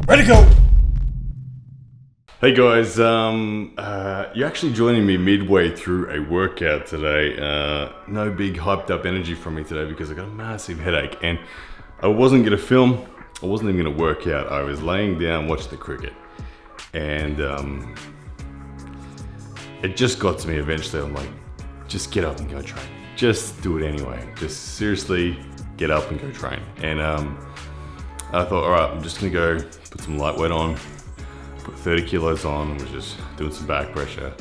Ready to go! Hey guys, you're actually joining me midway through a workout today. No big hyped up energy from me today because I got a massive headache and I wasn't gonna film, I wasn't even gonna work out. I was laying down watching the cricket and it just got to me eventually. I'm like, just get up and go train. Just do it anyway. Just seriously get up and go train. And I thought, all right, I'm just gonna go put some lightweight on, put 30 kilos on, and was just doing some back pressure,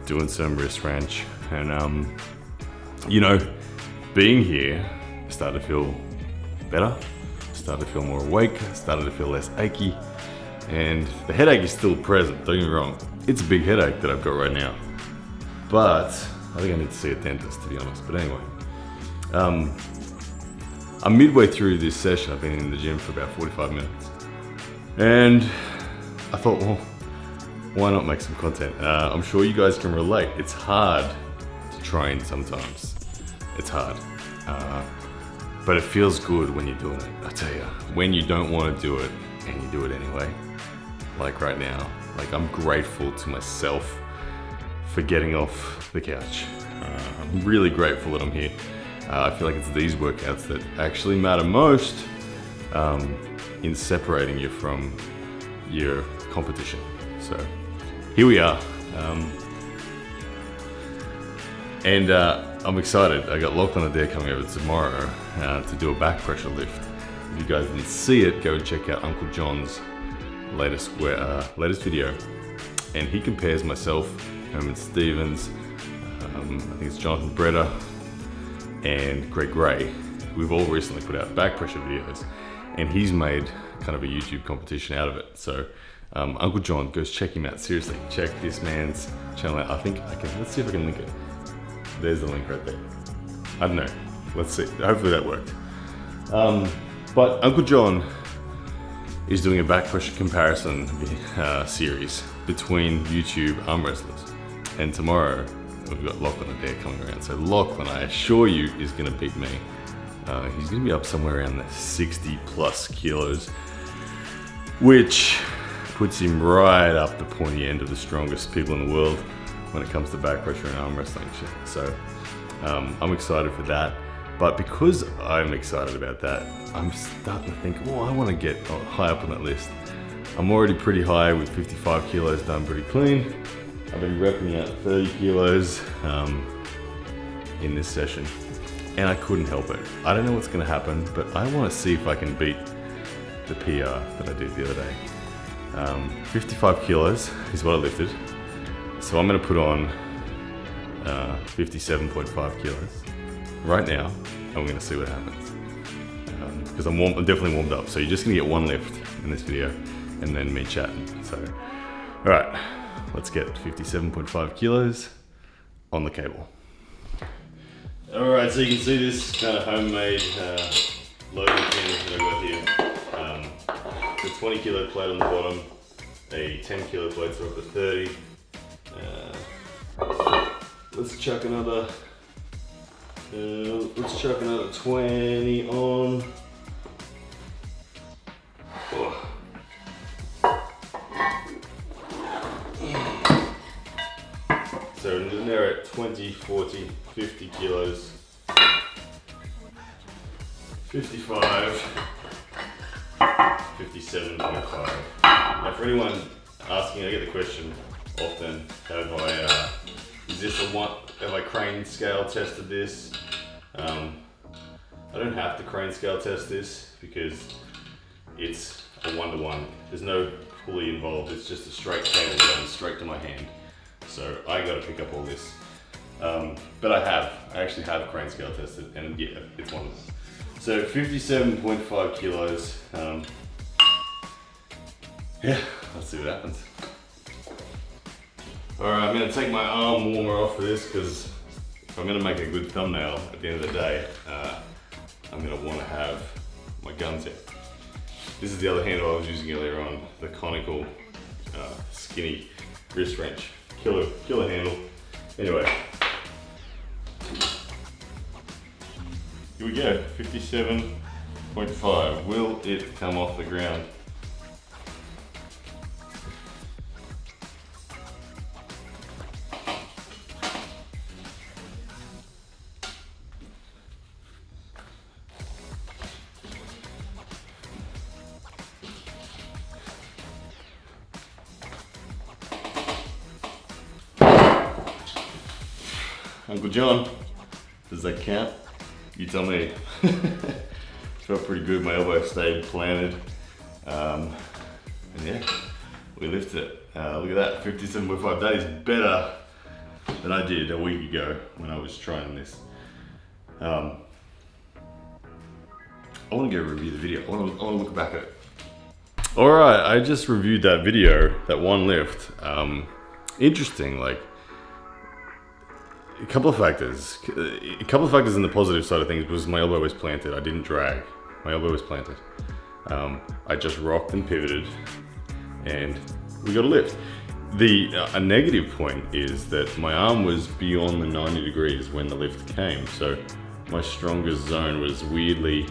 doing some wrist wrench, and you know, being here, I started to feel better, started to feel more awake, started to feel less achy, and the headache is still present, don't get me wrong. It's a big headache that I've got right now, but I think I need to see a dentist, to be honest. But anyway, I'm midway through this session. I've been in the gym for about 45 minutes. And I thought, well, why not make some content? I'm sure you guys can relate. It's hard to train sometimes. It's hard. But it feels good when you're doing it. I tell you, when you don't want to do it and you do it anyway, like right now, like I'm grateful to myself for getting off the couch. I'm really grateful that I'm here. I feel like it's these workouts that actually matter most in separating you from your competition. So here we are. And I'm excited. I got Lachlan Adair coming over tomorrow to do a back pressure lift. If you guys didn't see it, go and check out Uncle John's latest video. And he compares myself, Herman Stevens, I think it's Jonathan Breda, and Greg Gray. We've all recently put out back pressure videos, and he's made kind of a YouTube competition out of it. So Uncle John, goes check him out. Seriously, check this man's channel out. I think I can, let's see if I can link it. There's the link right there. I don't know, let's see, hopefully that worked. But Uncle John is doing a back pressure comparison series between YouTube arm wrestlers. And tomorrow, we've got Lachlan Adair coming around. So Lachlan, I assure you, is gonna beat me. He's gonna be up somewhere around the 60 plus kilos, which puts him right up the pointy end of the strongest people in the world when it comes to back pressure and arm wrestling shit. So I'm excited for that. But because I'm excited about that, I'm starting to think, oh, I wanna get high up on that list. I'm already pretty high with 55 kilos done pretty clean. I've been repping out 30 kilos in this session, and I couldn't help it. I don't know what's gonna happen, but I wanna see if I can beat the PR that I did the other day. 55 kilos is what I lifted. So I'm gonna put on 57.5 kilos right now, and we're gonna see what happens. Because I'm definitely warmed up. So you're just gonna get one lift in this video, and then me chatting. So, all right. Let's get 57.5 kilos on the cable. All right, so you can see this kind of homemade loading pin that I got here. It's a 20 kilo plate on the bottom, a 10 kilo plate, so up to 30. Let's chuck another 20 on. Oh. So in there at 20, 40, 50 kilos, 55, 57.5. Now for anyone asking, I get the question often, have I crane scale tested this? I don't have to crane scale test this because it's a 1-to-1. There's no pulley involved, it's just a straight cable going straight to my hand. So I got to pick up all this, but I actually have crane scale tested, and yeah, it's one of them. So 57.5 kilos. Yeah, let's see what happens. All right, I'm gonna take my arm warmer off for this because if I'm gonna make a good thumbnail at the end of the day, I'm gonna want to have my guns in. This is the other handle I was using earlier on, the conical, skinny wrist wrench. Killer handle. Anyway, here we go, 57.5. Will it come off the ground? Uncle John, does that count? You tell me. Felt pretty good, my elbow stayed planted. And yeah, we lifted it. Look at that, 57.5. That is better than I did a week ago when I was trying this. I want to go review the video. I want to look back at it. All right, I just reviewed that video, that one lift. Interesting, like a couple of factors. A couple of factors in the positive side of things was my elbow was planted. I didn't drag. My elbow was planted. I just rocked and pivoted, and we got a lift. A negative point is that my arm was beyond the 90 degrees when the lift came, so my strongest zone was weirdly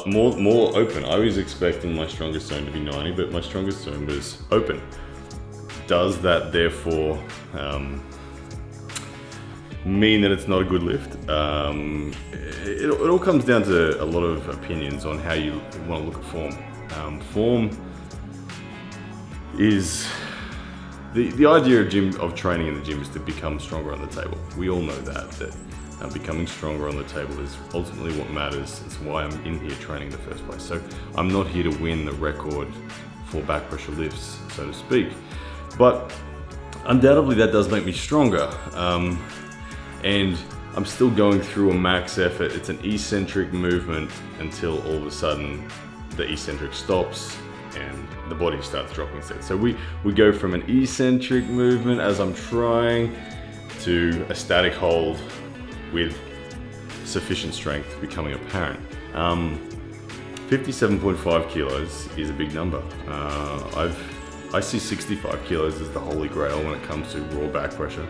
more open. I was expecting my strongest zone to be 90, but my strongest zone was open. Does that therefore mean that it's not a good lift? It all comes down to a lot of opinions on how you want to look at form. Form is the idea of training in the gym is to become stronger on the table. We all know that becoming stronger on the table is ultimately what matters. It's why I'm in here training in the first place. So I'm not here to win the record for back pressure lifts, so to speak. But undoubtedly that does make me stronger. And I'm still going through a max effort. It's an eccentric movement until all of a sudden the eccentric stops and the body starts dropping instead. So we go from an eccentric movement as I'm trying to a static hold with sufficient strength becoming apparent. 57.5 kilos is a big number. I see 65 kilos as the holy grail when it comes to raw back pressure.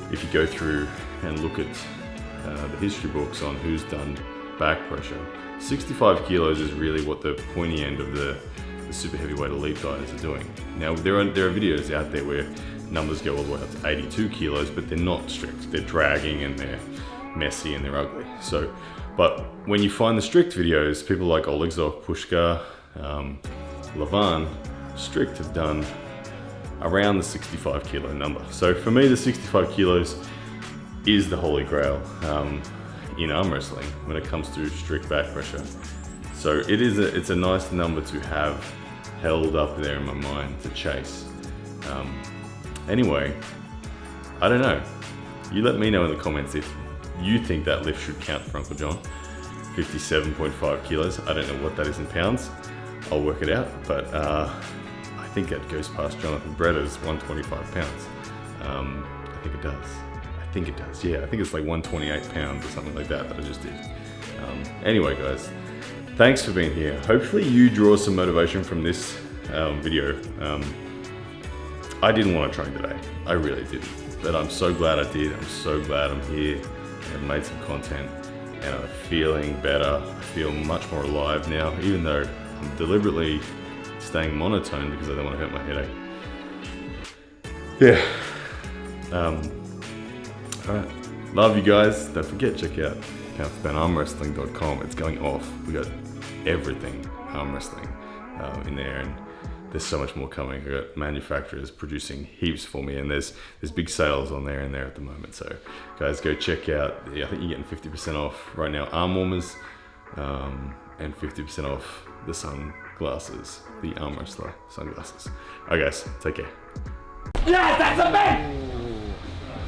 If you go through and look at the history books on who's done back pressure, 65 kilos is really what the pointy end of the super heavyweight elite guys are doing. Now there are videos out there where numbers go all the way up to 82 kilos, but they're not strict. They're dragging and they're messy and they're ugly. So, but when you find the strict videos, people like Oleg Zok, Pushkar, Levan, strict have done around the 65 kilo number. So for me, the 65 kilos is the holy grail in arm wrestling when it comes to strict back pressure. So it's a nice number to have held up there in my mind to chase. Anyway, I don't know. You let me know in the comments if you think that lift should count for Uncle John. 57.5 kilos. I don't know what that is in pounds. I'll work it out, but I think it goes past Jonathan Bretta's 125 pounds. I think it does. Yeah, I think it's like 128 pounds or something like that I just did. Anyway, guys, thanks for being here. Hopefully you draw some motivation from this video. I didn't want to train today. I really didn't. But I'm so glad I did. I'm so glad I'm here and I've made some content and I'm feeling better. I feel much more alive now, even though I'm deliberately staying monotone because I don't want to hurt my headache. Yeah. Alright. Love you guys. Don't forget, check out PoundForPoundArmWrestling.com. It's going off. We got everything arm wrestling in there, and there's so much more coming. I got manufacturers producing heaps for me, and there's big sales on there and there at the moment. So guys, go check out. I think you're getting 50% off right now, arm warmers, and 50% off the sunglasses, the Arm Wrestler sunglasses. Alright guys, take care. Yes, that's a man!